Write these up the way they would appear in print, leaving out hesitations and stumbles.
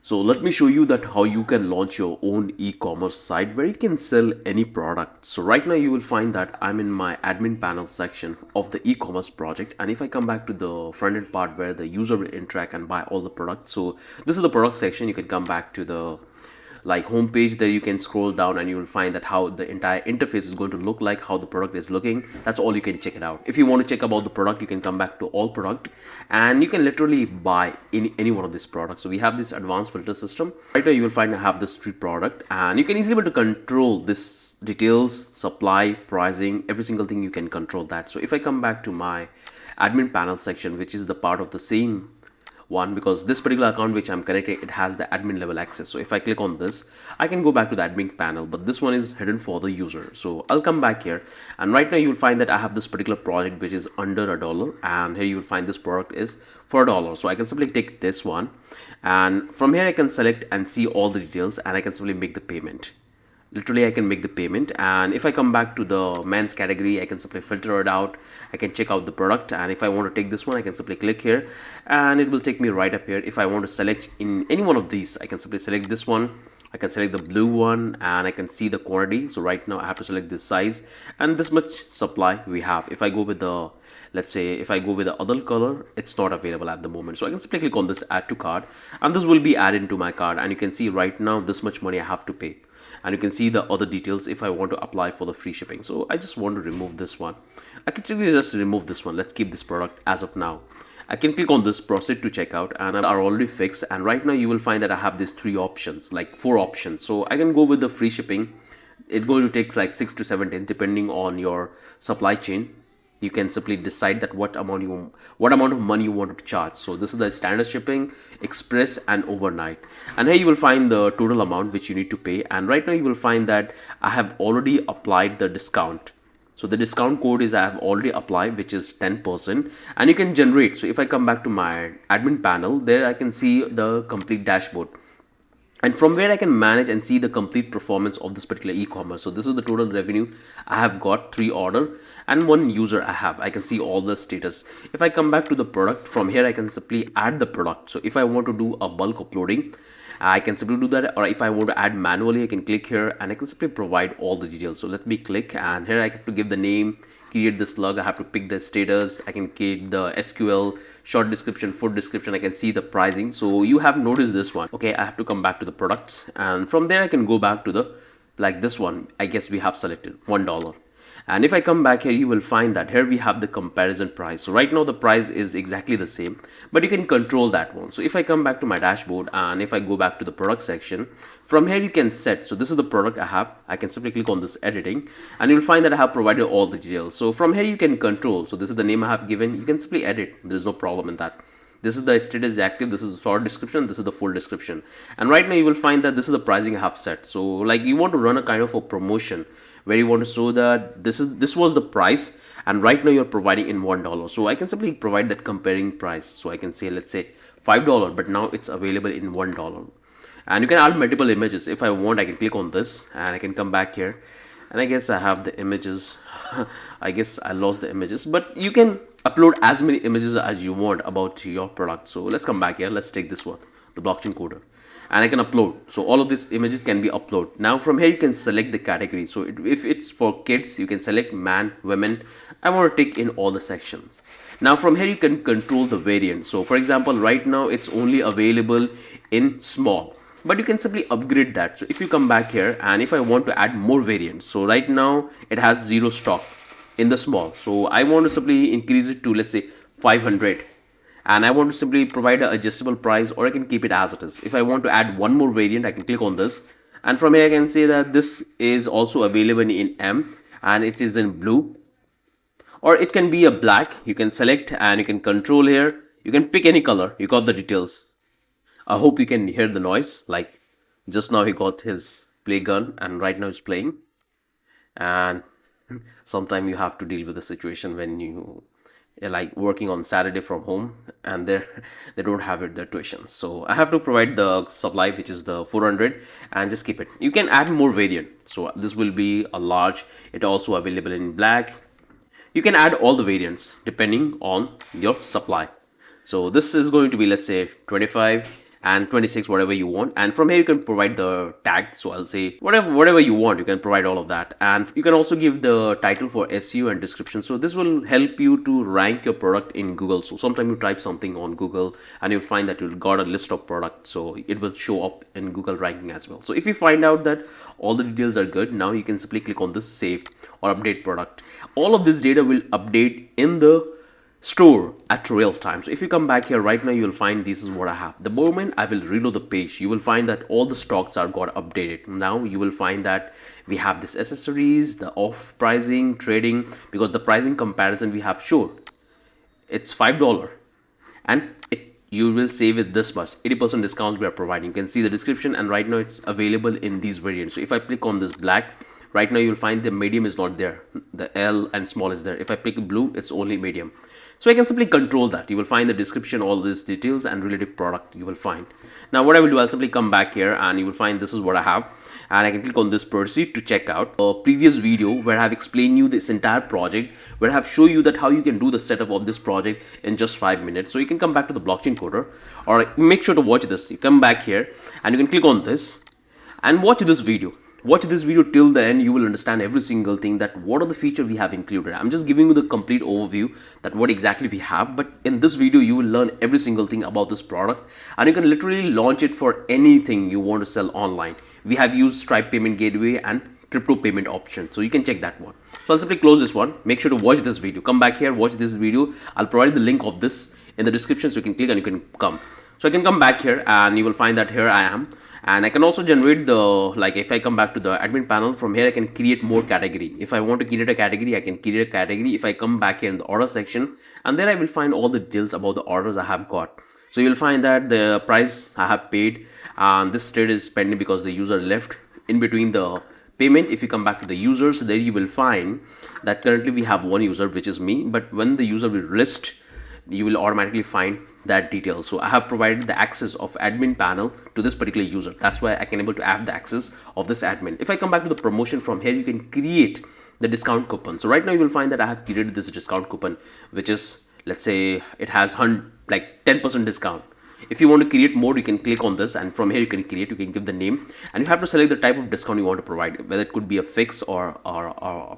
So let me show you that how you can launch your own e-commerce site where you can sell any product. So right now you will find that I'm in my admin panel section of the e-commerce project. And if I come back to the front end part where the user will interact and buy all the products. So this is the product section. You can come back to the homepage. There you can scroll down and you will find that how the entire interface is going to look like, how the product is looking. That's all. You can check it out. If you want to check about the product, you can come back to all product and you can literally buy any one of these products. So we have this advanced filter system. Right now you will find I have this street product and you can easily be able to control this details, supply, pricing, every single thing. You can control that. So if I come back to my admin panel section, which is the part of the same one, because this particular account which I'm connected, it has the admin level access. So if I click on this, I can go back to the admin panel, but this one is hidden for the user. So I'll come back here and right now you will find that I have this particular project which is under $1 and here you will find this product is for $1. So I can simply take this one and from here I can select and see all the details and I can simply make the payment. Literally I can make the payment, and if I come back to the men's category, I can simply filter it out. I can check out the product, and if I want to take this one, I can simply click here and it will take me right up here. If I want to select in any one of these, I can simply select this one. I can select the blue one and I can see the quantity. So right now I have to select this size and this much supply we have. If I go with the, let's say if I go with the other color, it's not available at the moment. So I can simply click on this add to cart and this will be added into my cart, and you can see right now this much money I have to pay. And you can see the other details if I want to apply for the free shipping. So I just want to remove this one. I can simply just remove this one. Let's keep this product as of now. I can click on this proceed to checkout and are already fixed. And right now you will find that I have these three options, like 4 options. So I can go with the free shipping. It's going to take like 6 to 7 days depending on your supply chain. You can simply decide that what amount of money you want to charge. So this is the standard shipping, express and overnight, and here you will find the total amount which you need to pay. And right now you will find that I have already applied the discount. So the discount code is I have already applied, which is 10%, and you can generate. So if I come back to my admin panel, there I can see the complete dashboard. And from where I can manage and see the complete performance of this particular e-commerce. So this is the total revenue I have got, 3 order and 1 user I have. I can see all the status. If I come back to the product, from here I can simply add the product. So if I want to do a bulk uploading, I can simply do that, or if I want to add manually, I can click here and I can simply provide all the details. So let me click, and here I have to give the name, create the slug, I have to pick the status, I can create the SQL, short description, full description, I can see the pricing. So you have noticed this one. Okay, I have to come back to the products, and from there I can go back to the, like this one, I guess we have selected $1. And if I come back here, you will find that here we have the comparison price. So right now the price is exactly the same, but you can control that one. So if I come back to my dashboard and if I go back to the product section, from here you can set. So this is the product I have. I can simply click on this editing and you'll find that I have provided all the details. So from here you can control. So this is the name I have given. You can simply edit. There's no problem in that. This is the status active, this is the short description, this is the full description. And right now you will find that this is the pricing I have set. So like you want to run a kind of a promotion where you want to show that this was the price and right now you're providing in $1. So I can simply provide that comparing price. So I can say, let's say $5, but now it's available in $1. And you can add multiple images. If I want, I can click on this and I can come back here. And I guess I have the images. I guess I lost the images, but you can upload as many images as you want about your product. So let's come back here. Let's take this one, the blockchain coder, and I can upload. So all of these images can be uploaded. Now from here you can select the category. So if it's for kids, you can select man, women. I want to take in all the sections. Now from here you can control the variant. So for example, right now it's only available in small, but you can simply upgrade that. So if you come back here and if I want to add more variants, so right now it has 0 stock in the small. So I want to simply increase it to, let's say 500. And I want to simply provide an adjustable price, or I can keep it as it is. If I want to add one more variant, I can click on this. And from here I can say that this is also available in M and it is in blue, or it can be a black. You can select and you can control here. You can pick any color. You got the details. I hope you can hear the noise. Like just now he got his play gun and right now he's playing. And sometimes you have to deal with the situation when you like working on Saturday from home and they don't have it, their tuitions. So I have to provide the supply, which is the 400, and just keep it. You can add more variant. So this will be a large. It also available in black. You can add all the variants depending on your supply. So this is going to be, let's say 25, and 26, whatever you want. And from here you can provide the tag. So I'll say whatever you want, you can provide all of that. And you can also give the title for SEO and description. So this will help you to rank your product in Google. So sometimes you type something on Google and you'll find that you'll got a list of products, so it will show up in Google ranking as well. So if you find out that all the details are good, now you can simply click on this save or update product. All of this data will update in the store at real time. So if you come back here right now, you will find this is what I have. The moment I will reload the page, you will find that all the stocks are got updated. Now you will find that we have this accessories, the off pricing, trading, because the pricing comparison we have showed, it's $5 and you will save it this much. 80% discounts we are providing. You can see the description, and right now it's available in these variants. So if I click on this black, right now you'll find the medium is not there, the L and small is there. If I click blue, it's only medium. So I can simply control that. You will find the description, all these details and related product you will find. Now what I will do, I'll simply come back here and you will find this is what I have, and I can click on this proceed to check out. A previous video where I have explained you this entire project, where I have shown you that how you can do the setup of this project in just 5 minutes. So you can come back to the blockchain coder, or make sure to watch this. You come back here and you can click on this and watch this video. Watch this video till the end. You will understand every single thing, that what are the features we have included. I'm just giving you the complete overview that what exactly we have, but in this video you will learn every single thing about this product, and you can literally launch it for anything you want to sell online. We have used Stripe payment gateway and crypto payment option, so you can check that one. So I'll simply close this one. Make sure to watch this video. Come back here, watch this video. I'll provide the link of this in the description, so you can click and you can come. So I can come back here and you will find that here I am. And I can also generate the, like if I come back to the admin panel, from here I can create more category. If I want to create a category, I can create a category. If I come back here in the order section, and then I will find all the details about the orders I have got. So you will find that the price I have paid, and this trade is pending because the user left in between the payment. If you come back to the users, there you will find that currently we have one user, which is me, but when the user will list, you will automatically find that detail. So I have provided the access of admin panel to this particular user. That's why I can able to have the access of this admin. If I come back to the promotion, from here you can create the discount coupon. So right now you will find that I have created this discount coupon, which is, let's say it has like 10% discount. If you want to create more, you can click on this, and from here you can create, you can give the name, and you have to select the type of discount you want to provide, whether it could be a fix or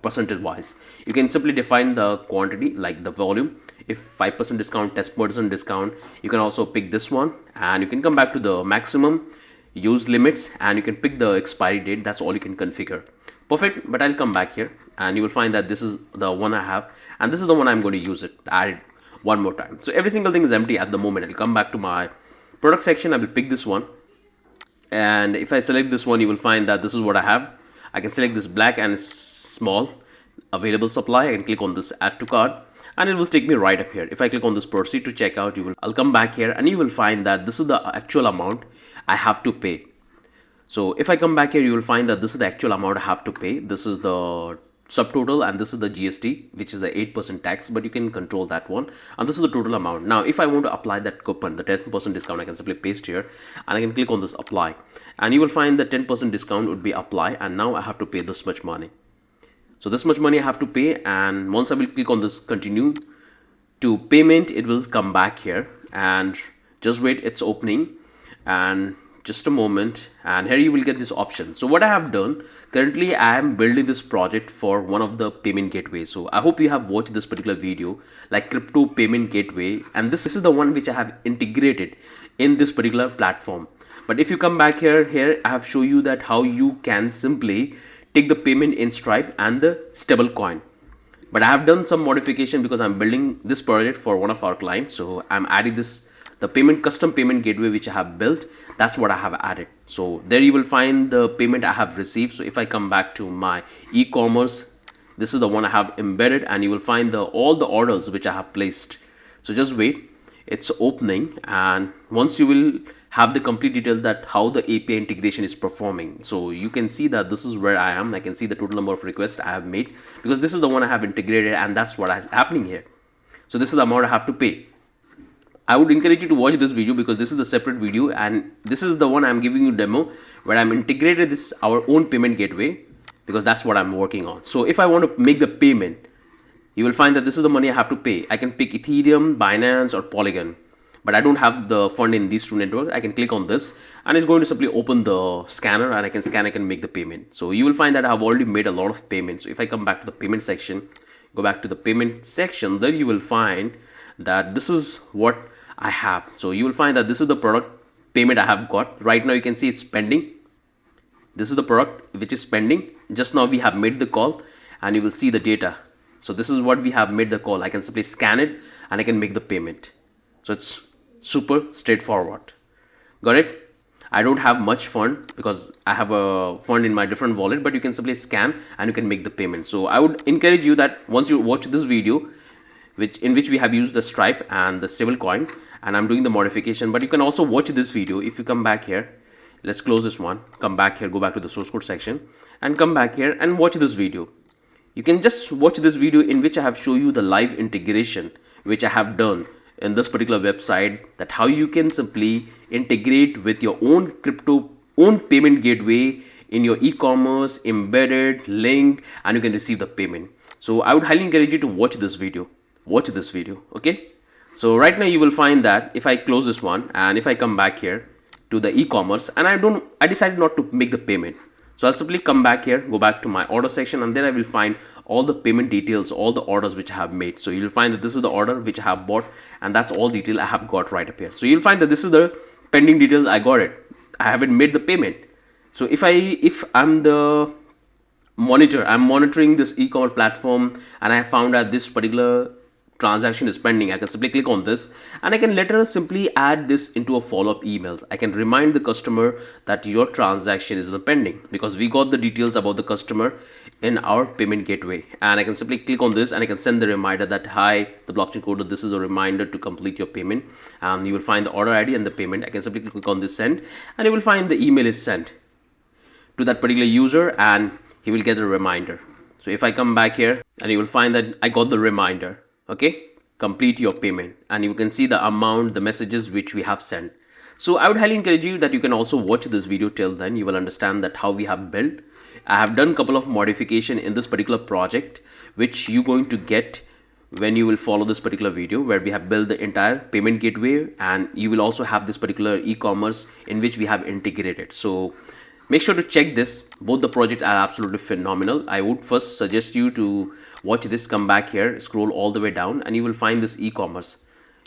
percentage wise. You can simply define the quantity, like the volume. If 5% discount, 10% discount, you can also pick this one, and you can come back to the maximum use limits, and you can pick the expiry date. That's all you can configure. Perfect. But I'll come back here and you will find that this is the one I have, and this is the one I'm going to use it. Add it one more time. So every single thing is empty at the moment. I'll come back to my product section. I will pick this one, and if I select this one, you will find that this is what I have. I can select this black and small available supply. I can click on this add to cart, and it will take me right up here. If I click on this proceed to checkout, I'll come back here and you will find that this is the actual amount I have to pay. So if I come back here, you will find that this is the actual amount I have to pay. This is the subtotal, and this is the GST, which is the 8% tax, but you can control that one, and this is the total amount. Now if I want to apply that coupon, the 10% discount, I can simply paste here and I can click on this apply, and you will find the 10% discount would be apply, and now I have to pay this much money. So this much money I have to pay, and once I will click on this continue to payment, it will come back here, and just wait, it's opening, and just a moment, and here you will get this option. So what I have done, currently I am building this project for one of the payment gateways. So I hope you have watched this particular video, like crypto payment gateway, and this is the one which I have integrated in this particular platform. But if you come back here I have shown you that how you can simply take the payment in Stripe and the Stablecoin. But I have done some modification because I'm building this project for one of our clients. So I'm adding this, the payment custom payment gateway which I have built. That's what I have added. So there you will find the payment I have received. So if I come back to my e-commerce, this is the one I have embedded, and you will find all the orders which I have placed. So just wait, it's opening, and once you will have the complete detail that how the API integration is performing. So you can see that this is where I am. I can see the total number of requests I have made because this is the one I have integrated, and that's what is happening here. So this is the amount I have to pay. I would encourage you to watch this video because this is the separate video, and this is the one I'm giving you demo where I'm integrated this our own payment gateway because that's what I'm working on. So if I want to make the payment, you will find that this is the money I have to pay. I can pick Ethereum, Binance, or Polygon. but I don't have the fund in these two networks. I can click on this and it's going to simply open the scanner and I can scan, I can make the payment. So you will find that I have already made a lot of payments. So if I come back to the payment section, go back to the payment section, then you will find that this is what I have. So you will find that this is the product payment I have got. Right now you can see it's pending. This is the product which is pending. Just now we have made the call and you will see the data. So this is what we have made the call. I can simply scan it and I can make the payment. So it's super straightforward. Got it? I don't have much fund because I have a fund in my different wallet, but you can simply scan and you can make the payment. So I would encourage you that once you watch this video, in which we have used the Stripe and the stablecoin, and I'm doing the modification, but you can also watch this video. If you come back here, let's close this one, come back here, go back to the source code section and come back here and watch this video. You can just watch this video in which I have shown you the live integration which I have done in this particular website, that how you can simply integrate with your own own payment gateway in your e-commerce, embedded link, and you can receive the payment. So I would highly encourage you to watch this video. Watch this video, okay? So right now you will find that if I close this one and if I come back here to the e-commerce and I decided not to make the payment. So I'll simply come back here, go back to my order section, and then I will find all the payment details, all the orders which I have made. So you'll find that this is the order which I have bought, and that's all detail I have got right up here. So you'll find that this is the pending details. I got it. I haven't made the payment. So if I'm the monitor, I'm monitoring this e-commerce platform and I found that this particular transaction is pending, I can simply click on this and I can later simply add this into a follow-up email. I can remind the customer that your transaction is pending because we got the details about the customer in our payment gateway, and I can simply click on this and I can send the reminder that, hi, the blockchain coder, this is a reminder to complete your payment, and you will find the order ID and the payment. I can simply click on this send and you will find the email is sent to that particular user and he will get a reminder. So if I come back here and you will find that I got the reminder, okay, complete your payment, and you can see the amount, the messages which we have sent. So I would highly encourage you that you can also watch this video till then. You will understand that how we have built. I have done a couple of modification in this particular project which you're going to get when you will follow this particular video, where we have built the entire payment gateway, and you will also have this particular e-commerce in which we have integrated. So make sure to check this. Both the projects are absolutely phenomenal. I would first suggest you to watch this, come back here, scroll all the way down, and you will find this e-commerce.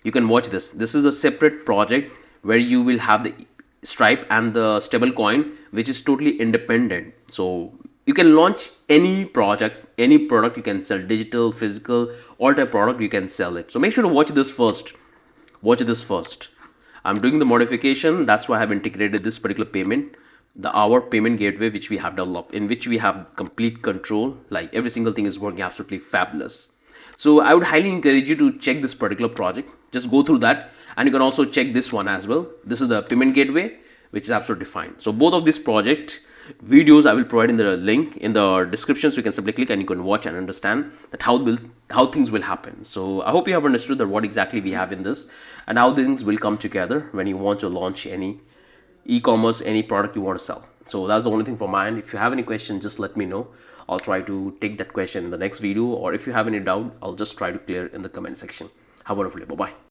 You can watch this. This is a separate project where you will have the Stripe and the stablecoin, which is totally independent. So you can launch any project, any product you can sell, digital, physical, all type product you can sell it. So make sure to watch this first. Watch this first. I'm doing the modification. That's why I have integrated this particular payment, our payment gateway which we have developed, in which we have complete control. Like every single thing is working absolutely fabulous. So I would highly encourage you to check this particular project. Just go through that, and you can also check this one as well. This is the payment gateway, which is absolutely fine. So both of these project videos I will provide in the link in the description, so you can simply click and you can watch and understand that how things will happen. So I hope you have understood that what exactly we have in this and how things will come together when you want to launch any e-commerce, any product you want to sell. So that's the only thing for mine. If you have any questions, just let me know. I'll try to take that question in the next video, or if you have any doubt, I'll just try to clear in the comment section. Have a wonderful day. Bye-bye.